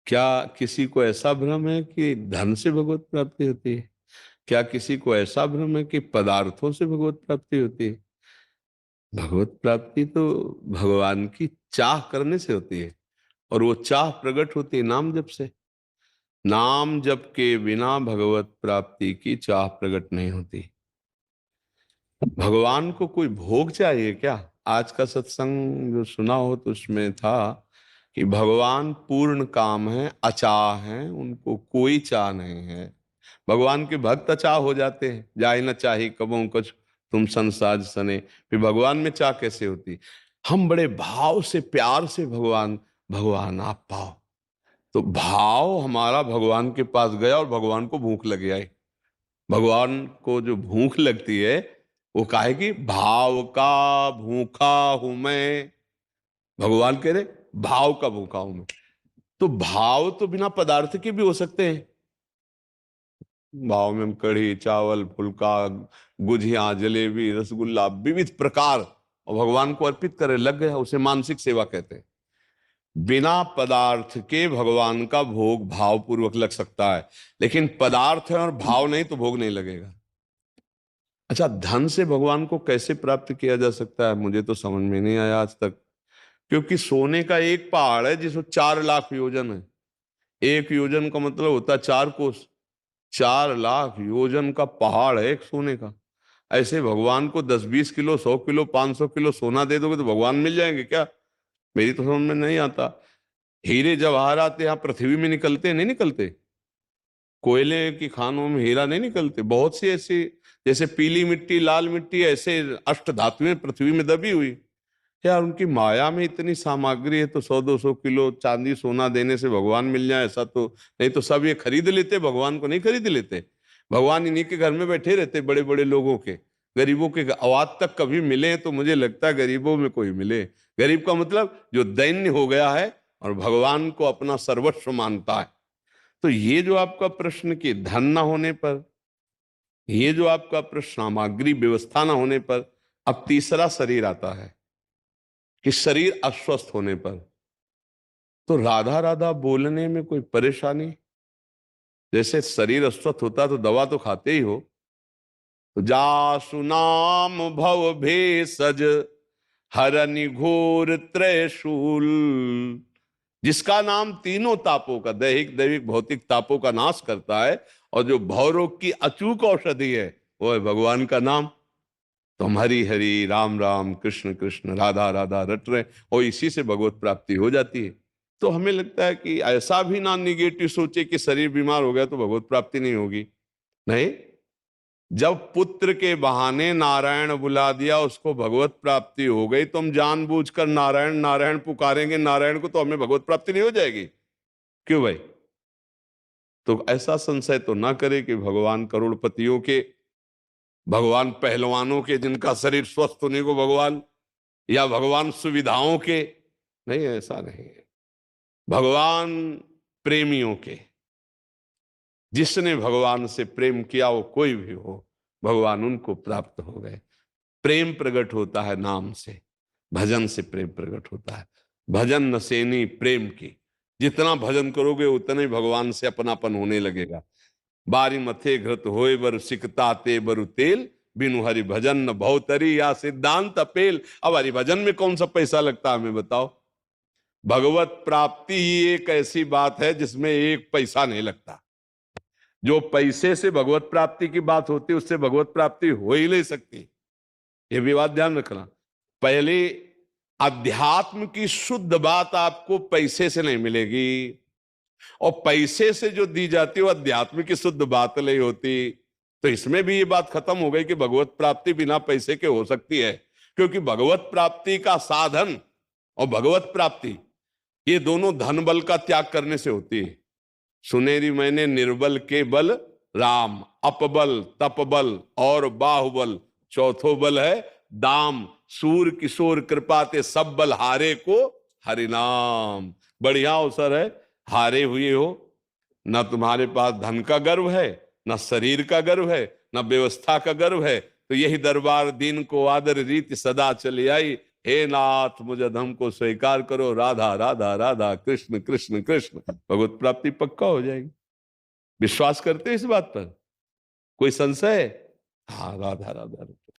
क्या किसी को ऐसा भ्रम है कि धन से भगवत प्राप्ति होती है? क्या किसी को ऐसा भ्रम है कि पदार्थों से भगवत प्राप्ति होती है? भगवत प्राप्ति तो भगवान की चाह करने से होती है, और वो चाह प्रकट होती है नाम जप से। नाम जप के बिना भगवत प्राप्ति की चाह प्रकट नहीं होती। भगवान को कोई भोग चाहिए क्या? आज का सत्संग जो सुना हो तो उसमें था कि भगवान पूर्ण काम है, अचाह है, उनको कोई चाह नहीं है। भगवान के भक्त अचाह हो जाते हैं, जाए न चाहे कबों कुछ तुम संसार सने। फिर भगवान में चाह कैसे होती? हम बड़े भाव से प्यार से भगवान भगवान आप पाओ, तो भाव हमारा भगवान के पास गया और भगवान को भूख लग आई। भगवान को जो भूख लगती है वो काहे की? भाव का भूखा हूं मैं। भगवान कह रहे भाव का भूखा हूं मैं। तो भाव तो बिना पदार्थ के भी हो सकते हैं। भाव में हम कढ़ी चावल फुल्का गुझिया जलेबी रसगुल्ला विविध प्रकार और भगवान को अर्पित करे, लग गया, उसे मानसिक सेवा कहते हैं। बिना पदार्थ के भगवान का भोग भाव पूर्वक लग सकता है, लेकिन पदार्थ है और भाव नहीं तो भोग नहीं लगेगा। अच्छा, धन से भगवान को कैसे प्राप्त किया जा सकता है? मुझे तो समझ में नहीं आया आज तक। क्योंकि सोने का एक पहाड़ है जिसमें 4 लाख योजन है। एक योजन का मतलब होता है 4 कोस। 4 लाख योजन का पहाड़ है एक सोने का। ऐसे भगवान को 10-20 किलो 100 किलो 500 किलो सोना दे दोगे तो भगवान मिल जाएंगे क्या? मेरी तो समझ में नहीं आता। हीरे जवाहरात यहाँ पृथ्वी में निकलते नहीं निकलते? कोयले की खानों में हीरा नहीं निकलते? बहुत सी ऐसी, जैसे पीली मिट्टी लाल मिट्टी, ऐसे अष्ट धातुएं पृथ्वी में दबी हुई। यार उनकी माया में इतनी सामग्री है, तो 100-200 किलो चांदी सोना देने से भगवान मिल जाए ऐसा तो नहीं। तो सब ये खरीद लेते, भगवान को नहीं खरीद लेते। भगवान इन्हीं के घर में बैठे रहते, बड़े बड़े लोगों के। गरीबों के आवाज तक कभी मिले तो मुझे लगता है गरीबों में कोई मिले। गरीब का मतलब जो दैन्य हो गया है और भगवान को अपना सर्वस्व मानता है। तो ये जो आपका प्रश्न कि धन ना होने पर, ये जो आपका प्रश्न सामग्री व्यवस्था ना होने पर, अब तीसरा शरीर आता है कि शरीर अस्वस्थ होने पर। तो राधा राधा बोलने में कोई परेशानी? जैसे शरीर अस्वस्थ होता तो दवा तो खाते ही हो। तो जासु नाम भव भेषज हरनि घोर त्रयशूल। जिसका नाम तीनों तापों का, दैहिक दैविक भौतिक तापों का नाश करता है, और जो भवरोग की अचूक औषधि है वो है भगवान का नाम। तो हम हरि हरि राम राम कृष्ण कृष्ण राधा राधा रट रहे, और इसी से भगवत प्राप्ति हो जाती है। तो हमें लगता है कि ऐसा भी ना निगेटिव सोचे कि शरीर बीमार हो गया तो भगवत प्राप्ति नहीं होगी। नहीं, जब पुत्र के बहाने नारायण बुला दिया उसको भगवत प्राप्ति हो गई, तो हम जानबूझकर नारायण नारायण पुकारेंगे नारायण को, तो हमें भगवत प्राप्ति नहीं हो जाएगी? क्यों भाई? तो ऐसा संशय तो ना करे कि भगवान करोड़पतियों के, भगवान पहलवानों के जिनका शरीर स्वस्थ होने को भगवान, या भगवान सुविधाओं के। नहीं, ऐसा नहीं है। भगवान प्रेमियों के, जिसने भगवान से प्रेम किया वो कोई भी हो, भगवान उनको प्राप्त हो गए। प्रेम प्रकट होता है नाम से, भजन से प्रेम प्रकट होता है। भजन नसेनी प्रेम की। जितना भजन करोगे उतना ही भगवान से अपनापन होने लगेगा। बारी मथे घृत होए बर सिकता ते बरु तेल, बिनु हरि भजन न भवतरी या सिद्धांत अपेल। अब हरि भजन में कौन सा पैसा लगता है हमें बताओ? भगवत प्राप्ति ही एक ऐसी बात है जिसमें एक पैसा नहीं लगता। जो पैसे से भगवत प्राप्ति की बात होती है उससे भगवत प्राप्ति हो ही नहीं सकती। ये भी बात ध्यान रखना। पहले अध्यात्म की शुद्ध बात आपको पैसे से नहीं मिलेगी, और पैसे से जो दी जाती है वो अध्यात्म की शुद्ध बात नहीं होती। तो इसमें भी ये बात खत्म हो गई कि भगवत प्राप्ति बिना पैसे के हो सकती है, क्योंकि भगवत प्राप्ति का साधन और भगवत प्राप्ति ये दोनों धन बल का त्याग करने से होती है। सुनेरी मैंने निर्बल के बल राम, अपबल तपबल और बाहुबल, चौथो बल है दाम। सूर किशोर कृपा ते सब बल हारे को हरिनाम। बढ़िया अवसर है, हारे हुए हो, ना तुम्हारे पास धन का गर्व है, ना शरीर का गर्व है, ना व्यवस्था का गर्व है, तो यही दरबार दीन को आदर रीति सदा चले आई। हे नाथ मुझ अधम को स्वीकार करो, राधा राधा राधा कृष्ण कृष्ण कृष्ण, भगवत प्राप्ति पक्का हो जाएगी। विश्वास करते हैं इस बात पर? कोई संशय? हाँ, राधा राधा।